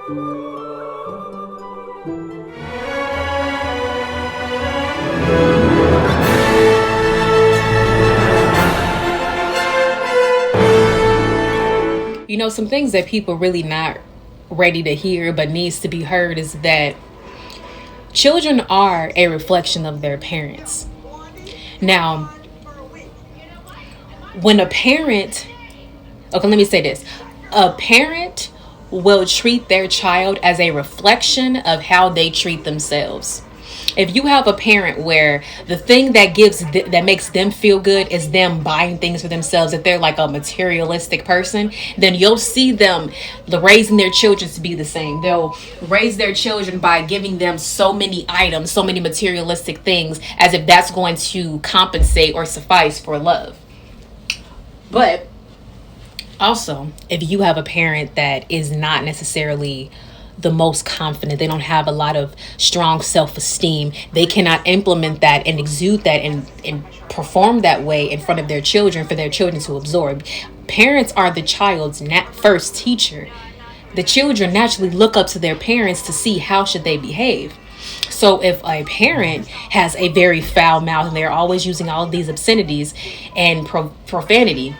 You know, some things that people really not ready to hear but needs to be heard is that children are a reflection of their parents. Now, when a parent, okay, let me say this. A parent will treat their child as a reflection of how they treat themselves. If you have a parent where the thing that that makes them feel good is them buying things for themselves, if they're like a materialistic person, then you'll see them raising their children to be the same. They'll raise their children by giving them so many items, so many materialistic things, as if that's going to compensate or suffice for love. But also, if you have a parent that is not necessarily the most confident, they don't have a lot of strong self-esteem, they cannot implement that and exude that and perform that way in front of their children for their children to absorb. Parents are the child's first teacher. The children naturally look up to their parents to see how should they behave. So if a parent has a very foul mouth and they're always using all of these obscenities and profanity,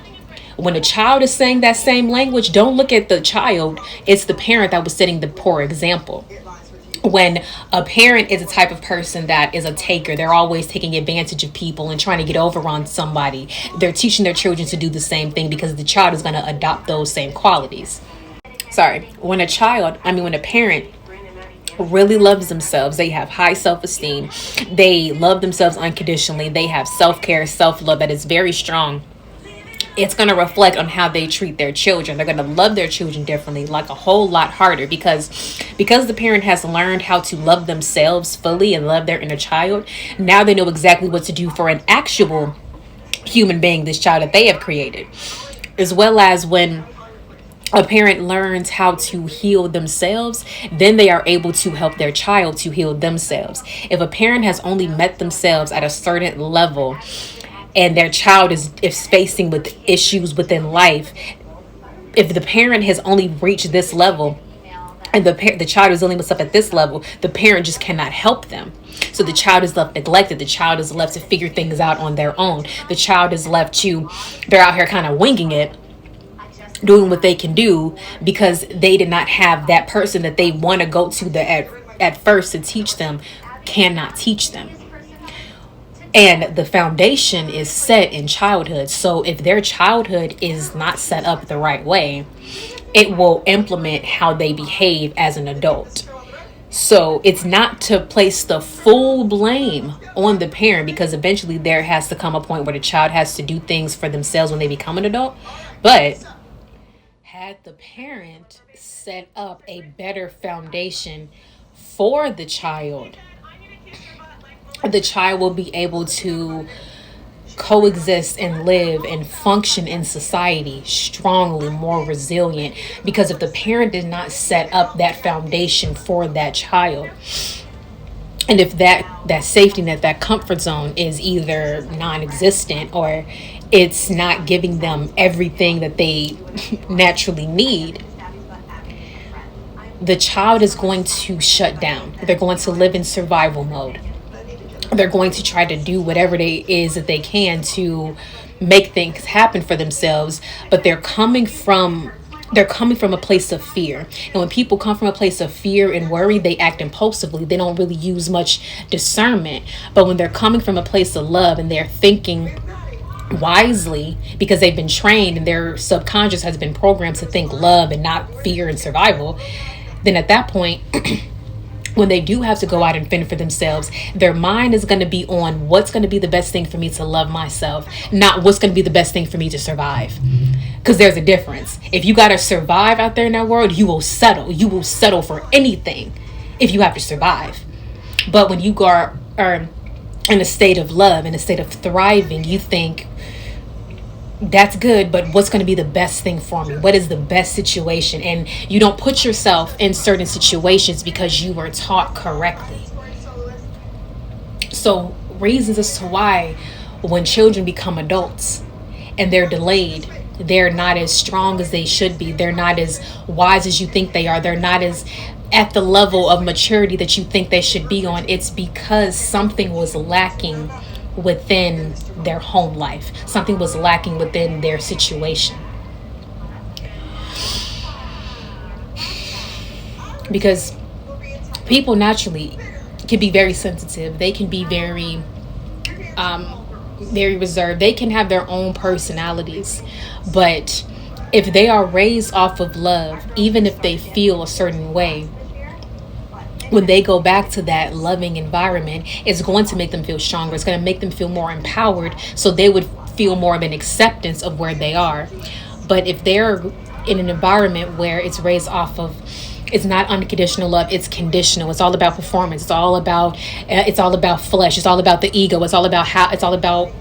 when a child is saying that same language, don't look at the child. It's the parent that was setting the poor example. When a parent is a type of person that is a taker, they're always taking advantage of people and trying to get over on somebody. They're teaching their children to do the same thing because the child is going to adopt those same qualities. When a parent really loves themselves, they have high self-esteem, they love themselves unconditionally, they have self-care, self-love that is very strong, it's going to reflect on how they treat their children. They're going to love their children differently, like a whole lot harder, because the parent has learned how to love themselves fully and love their inner child. Now they know exactly what to do for an actual human being, this child that they have created. As well as when a parent learns how to heal themselves, then they are able to help their child to heal themselves. If a parent has only met themselves at a certain level and their child is facing with issues within life, if the parent has only reached this level and the child is dealing with stuff at this level, the parent just cannot help them. So the child is left neglected. The child is left to figure things out on their own. The child is left they're out here kind of winging it, doing what they can do because they did not have that person that they want to go to at first to teach them, cannot teach them. And the foundation is set in childhood. So if their childhood is not set up the right way, it will implement how they behave as an adult. So it's not to place the full blame on the parent, because eventually there has to come a point where the child has to do things for themselves when they become an adult. But had the parent set up a better foundation for the child will be able to coexist and live and function in society strongly, more resilient. Because if the parent did not set up that foundation for that child, and if that safety net, that comfort zone is either non-existent or it's not giving them everything that they naturally need, the child is going to shut down. They're going to live in survival mode. They're going to try to do whatever it is that they can to make things happen for themselves, but they're coming from a place of fear. And when people come from a place of fear and worry, they act impulsively. They don't really use much discernment. But when they're coming from a place of love and they're thinking wisely because they've been trained and their subconscious has been programmed to think love and not fear and survival, then at that point, when they do have to go out and fend for themselves, their mind is going to be on what's going to be the best thing for me to love myself, not what's going to be the best thing for me to survive. Because there's a difference. If you got to survive out there in that world, you will settle. You will settle for anything if you have to survive. But when you are in a state of love, in a state of thriving, you think, that's good, but what's going to be the best thing for me? What is the best situation? And you don't put yourself in certain situations because you were taught correctly. So reasons as to why when children become adults and they're delayed they're not as strong as they should be. They're not as wise as you think they are. They're not as at the level of maturity that you think they should be on. It's because something was lacking within their home life. Something was lacking within their situation. Because people naturally can be very sensitive. They can be very very reserved. They can have their own personalities. But if they are raised off of love, even if they feel a certain way, when they go back to that loving environment, it's going to make them feel stronger. It's going to make them feel more empowered, so they would feel more of an acceptance of where they are. But if they're in an environment where it's raised off of, it's not unconditional love, it's conditional. It's all about performance. It's all about flesh. It's all about the ego. It's all about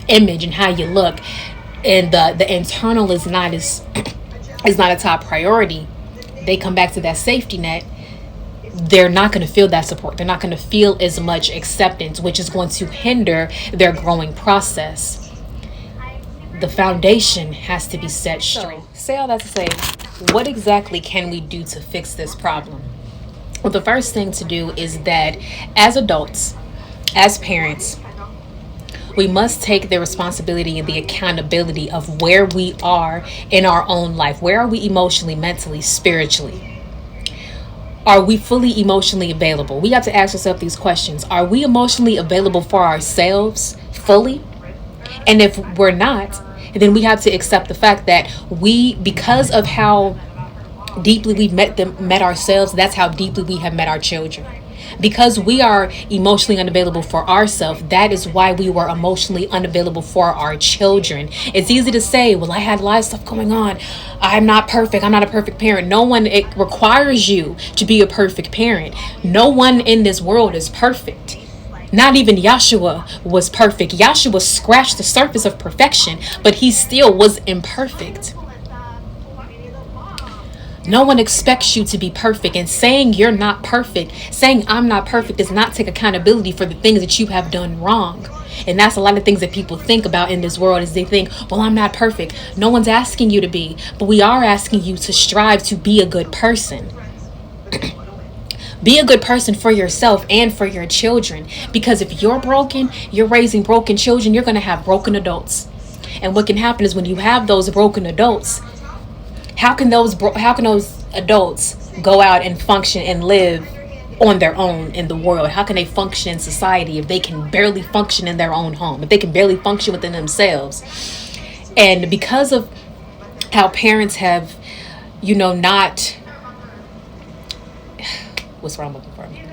image and how you look. And the internal is not a top priority. They come back to that safety net. They're not going to feel that support. They're not going to feel as much acceptance, which is going to hinder their growing process. The foundation has to be set straight. Say all that to say, what exactly can we do to fix this problem? Well, the first thing to do is that as adults, as parents, we must take the responsibility and the accountability of where we are in our own life. Where are we emotionally, mentally, spiritually? Are we fully emotionally available? We have to ask ourselves these questions. Are we emotionally available for ourselves fully? And if we're not, then we have to accept the fact that because of how deeply we've met ourselves, that's how deeply we have met our children. Because we are emotionally unavailable for ourselves, that is why we were emotionally unavailable for our children. It's easy to say, well, I had a lot of stuff going on. I'm not perfect. I'm not a perfect parent. No one requires you to be a perfect parent. No one in this world is perfect. Not even Yahshua was perfect. Yahshua scratched the surface of perfection, but he still was imperfect. No one expects you to be perfect, and saying you're not perfect, saying I'm not perfect, does not take accountability for the things that you have done wrong. And that's a lot of things that people think about in this world, is they think, well, I'm not perfect. No one's asking you to be, but we are asking you to strive to be a good person. Be a good person for yourself and for your children, because if you're broken, you're raising broken children, you're going to have broken adults. And what can happen is when you have those broken adults, how can those adults go out and function and live on their own in the world? How can they function in society if they can barely function in their own home, if they can barely function within themselves? And because of how parents have, not, what's wrong with me?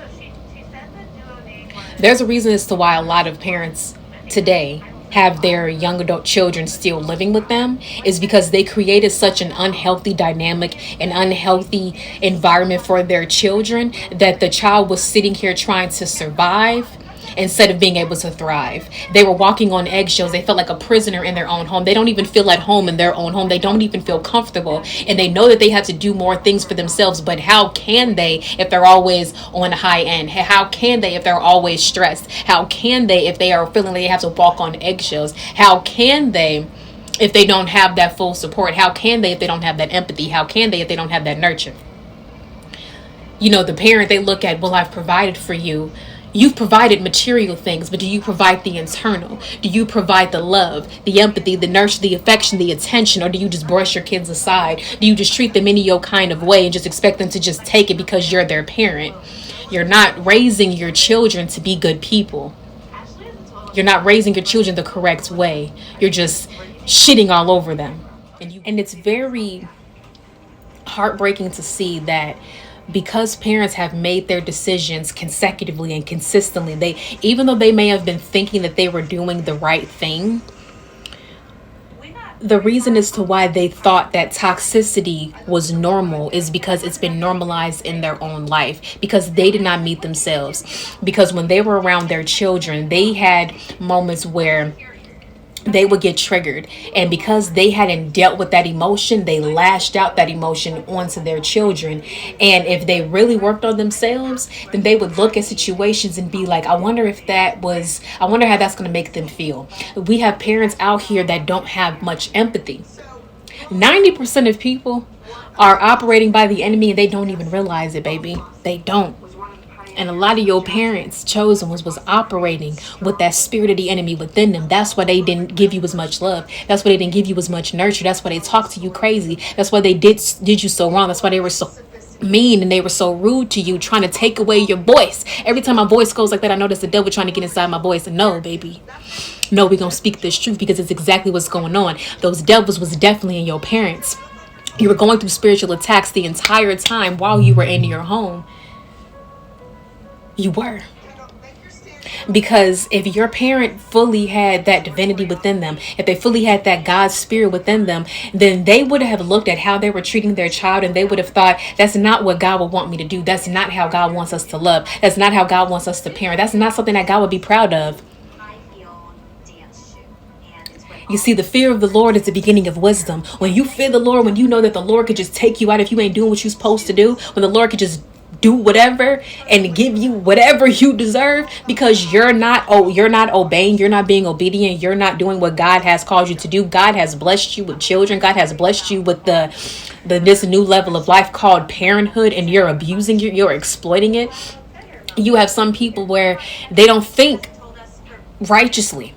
There's a reason as to why a lot of parents today have their young adult children still living with them, is because they created such an unhealthy dynamic, an unhealthy environment for their children, that the child was sitting here trying to survive instead of being able to thrive. They were walking on eggshells. They felt like a prisoner in their own home. They don't even feel at home in their own home. They don't even feel comfortable. And they know that they have to do more things for themselves. But how can they if they're always on the high end? How can they if they're always stressed? How can they if they are feeling like they have to walk on eggshells? How can they if they don't have that full support? How can they if they don't have that empathy? How can they if they don't have that nurture? The parent, they look at, well, I've provided for you. You've provided material things, but do you provide the internal? Do you provide the love, the empathy, the nurture, the affection, the attention, or do you just brush your kids aside? Do you just treat them any your kind of way and just expect them to just take it because you're their parent? You're not raising your children to be good people. You're not raising your children the correct way. You're just shitting all over them. And it's very heartbreaking to see that because parents have made their decisions consecutively and consistently, even though they may have been thinking that they were doing the right thing, the reason as to why they thought that toxicity was normal is because it's been normalized in their own life, because they did not meet themselves. Because when they were around their children, they had moments where they would get triggered, and because they hadn't dealt with that emotion, they lashed out that emotion onto their children. And if they really worked on themselves, then they would look at situations and be like, I wonder how that's going to make them feel. We have parents out here that don't have much empathy. 90% of people are operating by the enemy and they don't even realize it, baby. They don't. And a lot of your parents, chosen ones, was operating with that spirit of the enemy within them. That's why they didn't give you as much love. That's why they didn't give you as much nurture. That's why they talked to you crazy. That's why they did you so wrong. That's why they were so mean and they were so rude to you, trying to take away your voice. Every time my voice goes like that, I know that's the devil trying to get inside my voice. And no, baby. No, we're going to speak this truth because it's exactly what's going on. Those devils was definitely in your parents. You were going through spiritual attacks the entire time while you were in your home. You were. Because if your parent fully had that divinity within them, if they fully had that God spirit within them, then they would have looked at how they were treating their child and they would have thought, that's not what God would want me to do. That's not how God wants us to love. That's not how God wants us to parent. That's not something that God would be proud of. You see, the fear of the Lord is the beginning of wisdom. When you fear the Lord, when you know that the Lord could just take you out if you ain't doing what you're supposed to do, when the Lord could just do whatever and give you whatever you deserve because you're not obeying, you're not being obedient, you're not doing what God has called you to do. God has blessed you with children. God has blessed you with this new level of life called parenthood, and you're abusing it, you're exploiting it. You have some people where they don't think righteously,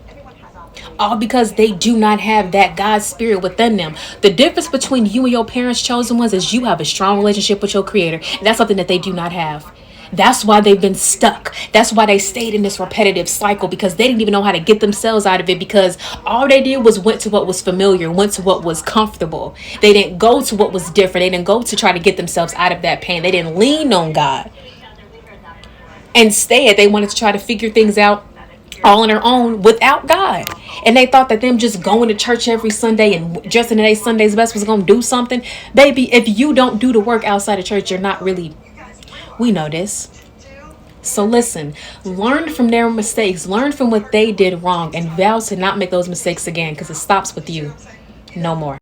all because they do not have that God spirit within them. The difference between you and your parents, chosen ones, is you have a strong relationship with your creator. And that's something that they do not have. That's why they've been stuck. That's why they stayed in this repetitive cycle, because they didn't even know how to get themselves out of it, because all they did was went to what was familiar, went to what was comfortable. They didn't go to what was different. They didn't go to try to get themselves out of that pain. They didn't lean on God. Instead, they wanted to try to figure things out all on their own without God. And they thought that them just going to church every Sunday and dressing in their Sunday's best was going to do something. Baby, if you don't do the work outside of church, you're not really, we know this. So listen, learn from their mistakes, learn from what they did wrong, and vow to not make those mistakes again, because it stops with you no more.